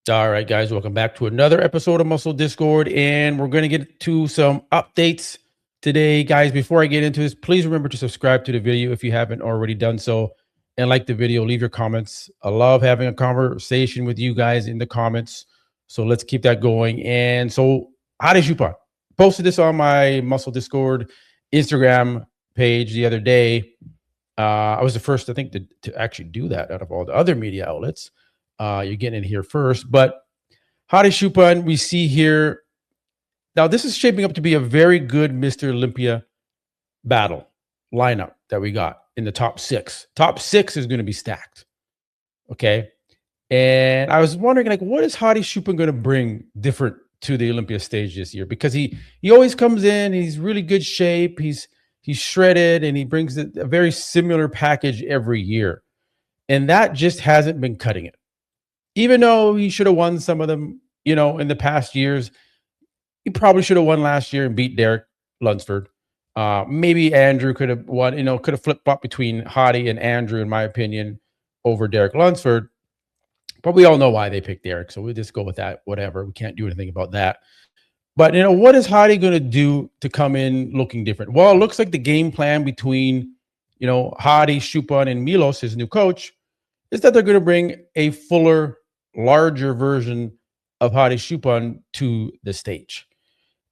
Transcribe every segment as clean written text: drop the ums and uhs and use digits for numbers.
All right, guys, welcome back to another episode of Muscle Discord, and we're going to get to some updates today. Guys, before I get into this, please remember to subscribe to the video if you haven't already done so, and like the video, leave your comments. I love having a conversation with you guys in the comments, so let's keep that going. And so, HADI CHOOPAN posted this on my Muscle Discord Instagram page the other day. I was the first, I think, to actually do that out of all the other media outlets. You're getting in here first, but HADI CHOOPAN, we see here. Now, this is shaping up to be a very good Mr. Olympia battle lineup that we got in the top six. Top six is going to be stacked. Okay. And I was wondering, like, what is HADI CHOOPAN going to bring different to the Olympia stage this year? Because he always comes in, he's really good shape, he's shredded, and he brings a very similar package every year. And that just hasn't been cutting it. Even though he should have won some of them, in the past years, he probably should have won last year and beat Derek Lunsford. Maybe Andrew could have won, could have flip-flopped between HADI and Andrew, in my opinion, over Derek Lunsford. But we all know why they picked Derek, so we'll just go with that, whatever. We can't do anything about that. But, what is HADI going to do to come in looking different? Well, it looks like the game plan between, HADI, CHOOPAN, and Milos, his new coach, is that they're going to bring a fuller, larger version of HADI CHOOPAN to the stage.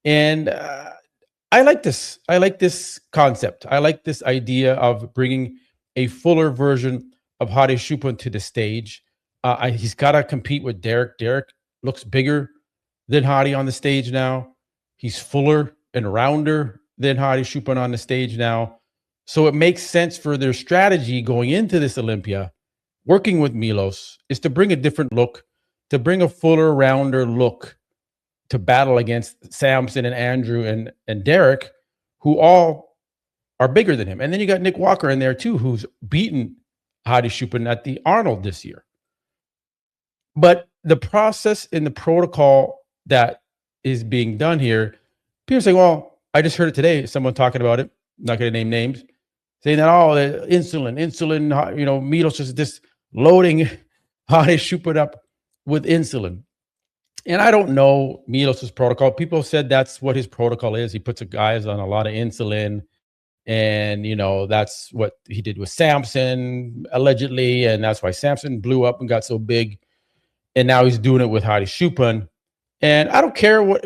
And I like this. I like this concept. I like this idea of bringing a fuller version of HADI CHOOPAN to the stage. He's got to compete with Derek. Derek looks bigger than HADI on the stage now. He's fuller and rounder than HADI CHOOPAN on the stage now. So it makes sense for their strategy going into this Olympia, working with Milos, is to bring a different look, to bring a fuller, rounder look to battle against Samson and Andrew and Derek, who all are bigger than him. And then you got Nick Walker in there too, who's beaten HADI CHOOPAN at the Arnold this year. But the process and the protocol that is being done here, people say, well, I just heard it today, someone talking about it, not going to name names, saying that, the insulin, Milos is just loading HADI CHOOPAN up with insulin. And I don't know Milos's protocol. People said that's what his protocol is. He puts guys on a lot of insulin. And, that's what he did with Samson, allegedly. And that's why Samson blew up and got so big. And now he's doing it with HADI CHOOPAN. And I don't care what,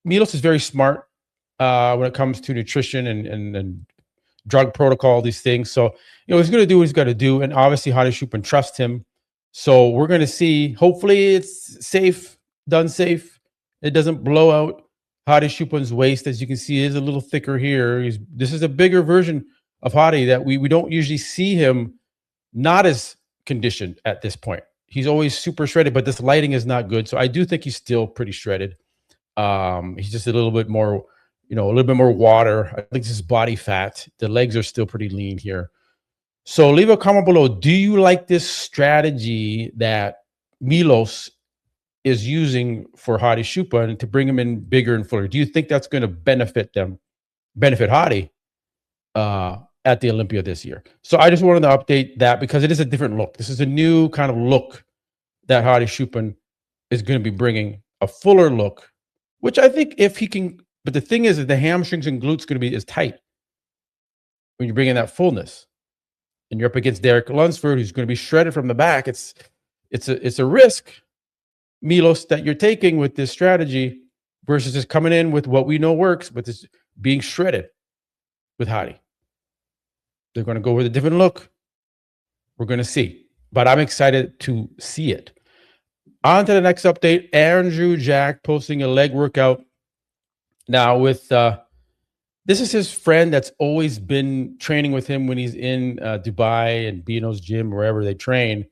Milos is very smart when it comes to nutrition and drug protocol, these things. So, he's going to do what he's got to do. And obviously HADI CHOOPAN trusts him. So we're going to see, hopefully it's safe, done safe. It doesn't blow out HADI CHOOPAN's waist. As you can see, is a little thicker here. This is a bigger version of HADI that we don't usually see him not as conditioned at this point. He's always super shredded, but this lighting is not good. So I do think he's still pretty shredded. He's just a little bit more, a little bit more water. I think this is body fat. The legs are still pretty lean here. So leave a comment below. Do you like this strategy that Milos is using for HADI CHOOPAN to bring him in bigger and fuller? Do you think that's going to benefit HADI at the Olympia this year? So I just wanted to update that because it is a different look. This is a new kind of look that HADI CHOOPAN is going to be bringing, a fuller look, which I think if he can, but the thing is that the hamstrings and glutes going to be as tight when you bring in that fullness. And you're up against Derek Lunsford, who's going to be shredded from the back. It's a risk, Milos, that you're taking with this strategy versus just coming in with what we know works, but this being shredded with HADI. They're going to go with a different look. We're going to see. But I'm excited to see it. On to the next update. Andrew Jack posting a leg workout. Now with this is his friend that's always been training with him when he's in Dubai and Bino's gym, wherever they train.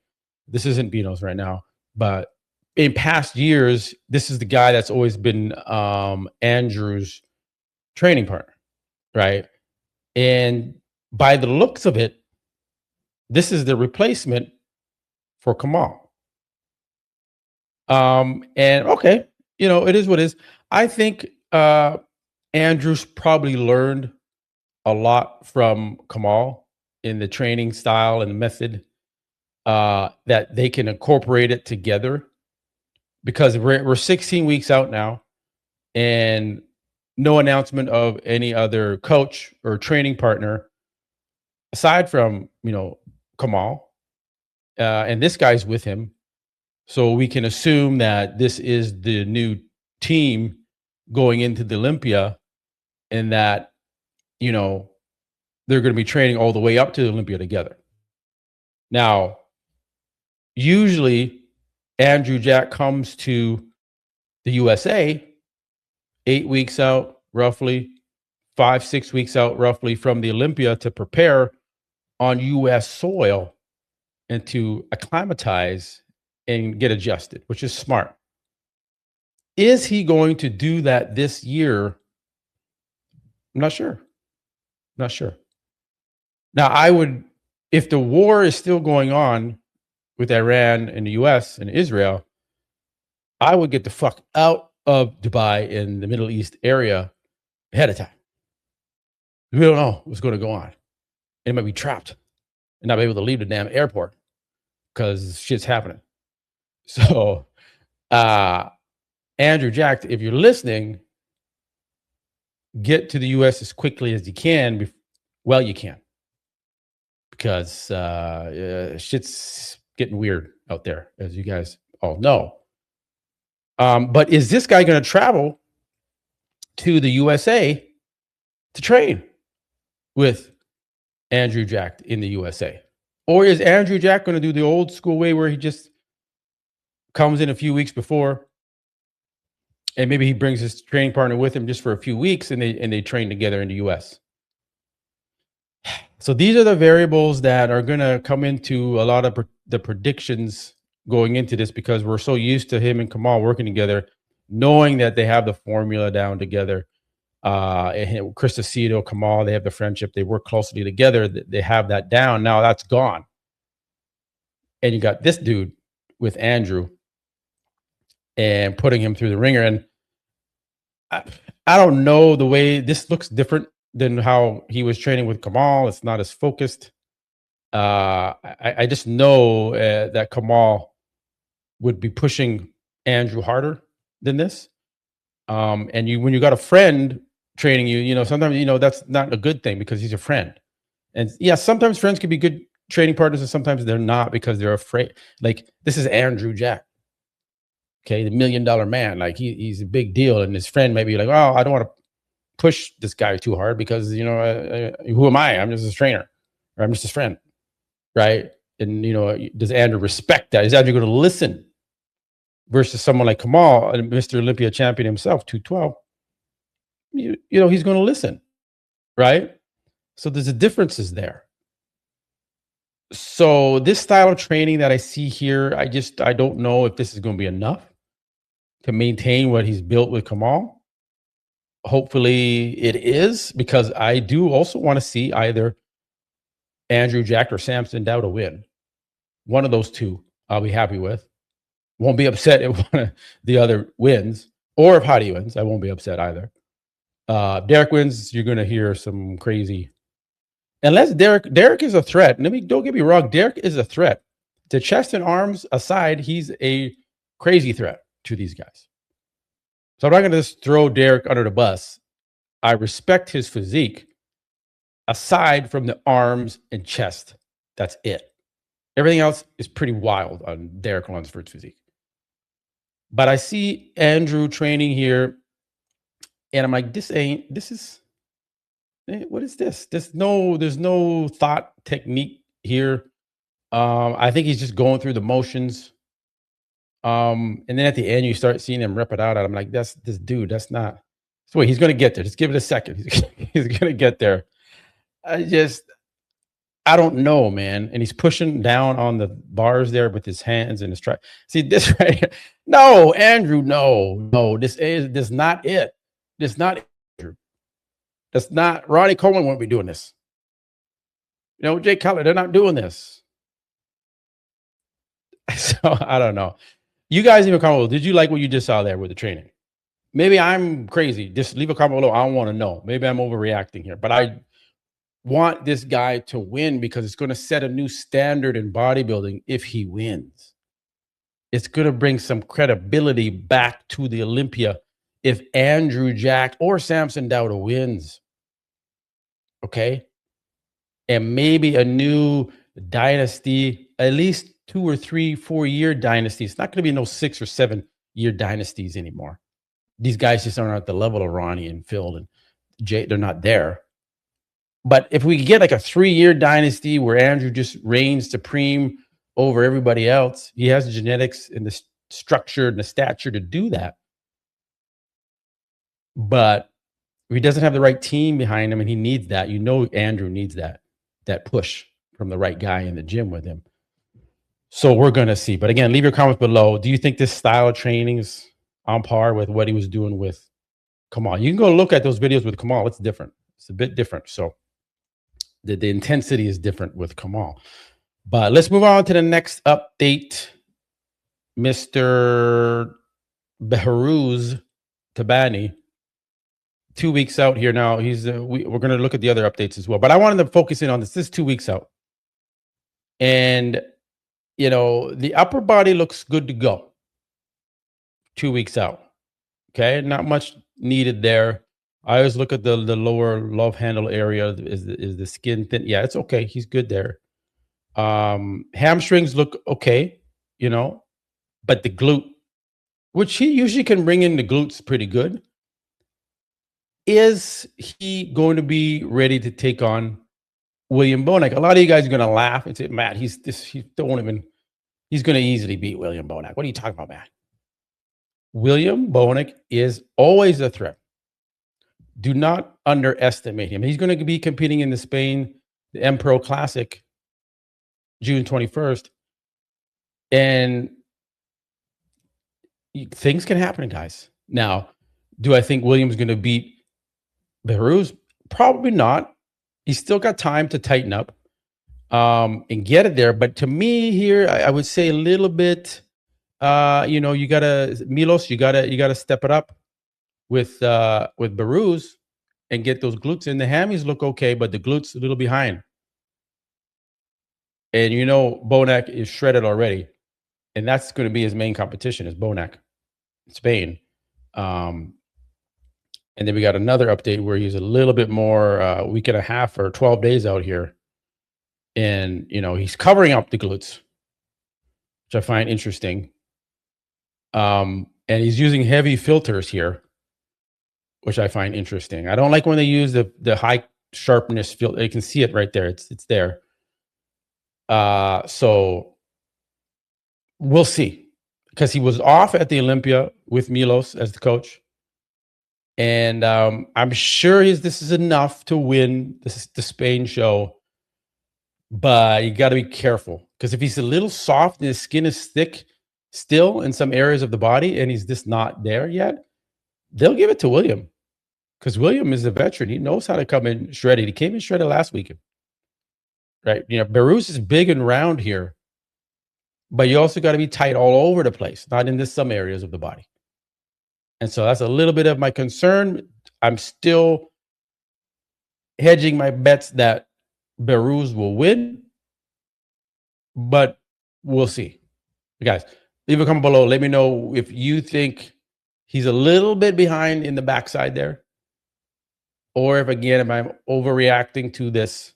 This isn't Bino's right now, but in past years, this is the guy that's always been Andrew's training partner, right? And by the looks of it, this is the replacement for Kamal. And okay, it is what it is. I think Andrew's probably learned a lot from Kamal in the training style and method that they can incorporate it together because we're 16 weeks out now, and no announcement of any other coach or training partner aside from Kamal, and this guy's with him. So we can assume that this is the new team going into the Olympia, and that they're going to be training all the way up to the Olympia together. Now, usually Andrew Jack comes to the USA 8 weeks out, roughly 5-6 weeks out, roughly, from the Olympia to prepare on US soil and to acclimatize and get adjusted, which is smart. Is he going to do that this year? I'm not sure. Not sure. Now, I would, if the war is still going on with Iran and the US and Israel, I would get the fuck out of Dubai in the Middle East area ahead of time. We don't know what's going to go on. It might be trapped and not be able to leave the damn airport because shit's happening. So, Andrew Jack, if you're listening, get to the US as quickly as you can. Well, you can, because shit's getting weird out there, as you guys all know. But is this guy going to travel to the USA to train with Andrew Jack in the USA? Or is Andrew Jack going to do the old school way where he just comes in a few weeks before, and maybe he brings his training partner with him just for a few weeks, and they train together in the US? So these are the variables that are going to come into a lot of the predictions going into this, because we're so used to him and Kamal working together, knowing that they have the formula down together. And Chris Aceto, Kamal, they have the friendship. They work closely together. They have that down. Now that's gone. And you got this dude with Andrew and putting him through the ringer. And I don't know, the way this looks different than how he was training with Kamal. It's not as focused. I just know that Kamal would be pushing Andrew harder than this. And when you got a friend training you, sometimes, that's not a good thing because he's a friend. And yeah, sometimes friends can be good training partners, and sometimes they're not because they're afraid. Like, this is Andrew Jack. Okay, the $1 million man. Like, he's a big deal, and his friend may be like, "Oh, I don't want to push this guy too hard because who am I? I'm just his trainer, or I'm just his friend, right?" And does Andrew respect that? Is Andrew going to listen? Versus someone like Kamal, Mr. Olympia champion himself, 212. He's going to listen, right? So there's a differences there. So this style of training that I see here, I don't know if this is going to be enough to maintain what he's built with Kamal. Hopefully it is, because I do also want to see either Andrew Jack or Samson Dauda win. One of those two I'll be happy with. Won't be upset if one of the other wins, or if HADI wins. I won't be upset either. Derek wins, you're going to hear some crazy. Unless Derek is a threat. Don't get me wrong, Derek is a threat. To chest and arms aside, he's a crazy threat to these guys. So I'm not going to just throw Derek under the bus. I respect his physique aside from the arms and chest. That's it. Everything else is pretty wild on Derek Lunsford's physique. But I see Andrew training here, and I'm like, what is this? There's no thought technique here. I think he's just going through the motions. And then at the end, you start seeing him rep it out. And I'm like, that's this dude. That's not. So wait, he's going to get there. Just give it a second. He's going to get there. I don't know, man. And he's pushing down on the bars there with his hands and his try. See this right here? No, Andrew, no. This is not it. This not Andrew. That's not. Ronnie Coleman won't be doing this. Jay Cutler, they're not doing this. So I don't know. You guys leave a comment below. Did you like what you just saw there with the training? Maybe I'm crazy. Just leave a comment below. I don't want to know. Maybe I'm overreacting here, but I want this guy to win because it's going to set a new standard in bodybuilding if he wins. it's going to bring some credibility back to the Olympia if Andrew Jack or Samson Dauda wins. Okay. And maybe a new dynasty, at least 2 or 3, 4-year dynasty. It's not going to be no 6 or 7-year dynasties anymore. These guys just aren't at the level of Ronnie and Phil and Jay. They're not there. But if we get like a 3-year dynasty where Andrew just reigns supreme over everybody else, he has the genetics and the structure and the stature to do that. But if he doesn't have the right team behind him, and he needs that, Andrew needs that push from the right guy in the gym with him. So we're going to see. But again, leave your comments below. Do you think this style of training is on par with what he was doing with Kamal? You can go look at those videos with Kamal. It's different. It's a bit different. So the intensity is different with Kamal. But let's move on to the next update. Mr. Behrouz Tabani, 2 weeks out here now. We're going to look at the other updates as well. But I wanted to focus in on this. This is 2 weeks out. And, the upper body looks good to go. 2 weeks out. Okay. Not much needed there. I always look at the lower love handle area. Is the skin thin? Yeah, it's okay. He's good there. Hamstrings look okay, but the glute, which he usually can bring in the glutes pretty good. Is he going to be ready to take on William Bonac? A lot of you guys are going to laugh and say, Matt, he's going to easily beat William Bonac. What are you talking about, Matt? William Bonac is always a threat. Do not underestimate him. He's going to be competing in the Spain, the M Pro Classic, June 21st. And things can happen, guys. Now, do I think William's going to beat Behrouz? Probably not. He's still got time to tighten up and get it there. But to me here, I would say a little bit, you gotta Milos, you gotta step it up with Behrouz and get those glutes in. The hammies look okay, but the glutes a little behind. And Bonac is shredded already, and that's going to be his main competition is Bonac, Spain. And then we got another update where he's a little bit more week and a half or 12 days out here. And, he's covering up the glutes, which I find interesting. And he's using heavy filters here, which I find interesting. I don't like when they use the high sharpness filter. You can see it right there. It's there. So we'll see, because he was off at the Olympia with Milos as the coach. And I'm sure this is enough to win the Spain show. But you got to be careful, because if he's a little soft and his skin is thick still in some areas of the body and he's just not there yet, they'll give it to William, because William is a veteran. He knows how to come in shredded. He came in shredded last weekend. Right? Behrouz is big and round here, but you also got to be tight all over the place, not in some areas of the body. And so that's a little bit of my concern. I'm still hedging my bets that Behrouz will win, but we'll see. Guys, leave a comment below. Let me know if you think he's a little bit behind in the backside there, or if, again, am I overreacting to this?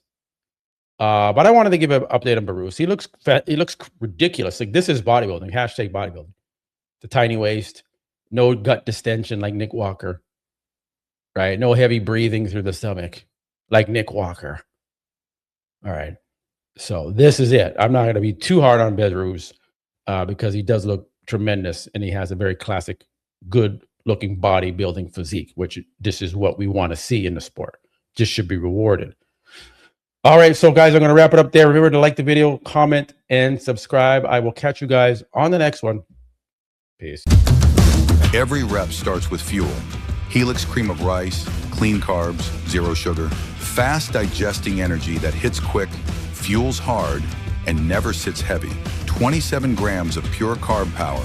But I wanted to give an update on Behrouz. He looks fat. He looks ridiculous. Like, this is bodybuilding. Hashtag bodybuilding. The tiny waist. No gut distension like Nick Walker, right? No heavy breathing through the stomach like Nick Walker. All right. So this is it. I'm not going to be too hard on Behrouz because he does look tremendous, and he has a very classic, good-looking bodybuilding physique, which this is what we want to see in the sport. Just should be rewarded. All right. So, guys, I'm going to wrap it up there. Remember to like the video, comment, and subscribe. I will catch you guys on the next one. Peace. Every rep starts with fuel. Helix cream of rice, clean carbs, zero sugar, fast digesting energy that hits quick, fuels hard, and never sits heavy. 27 grams of pure carb power,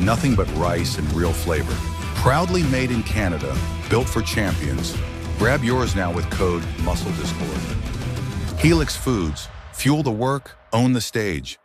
nothing but rice and real flavor. Proudly made in Canada, built for champions. Grab yours now with code MUSCLEDISCORD. Helix Foods, fuel the work, own the stage.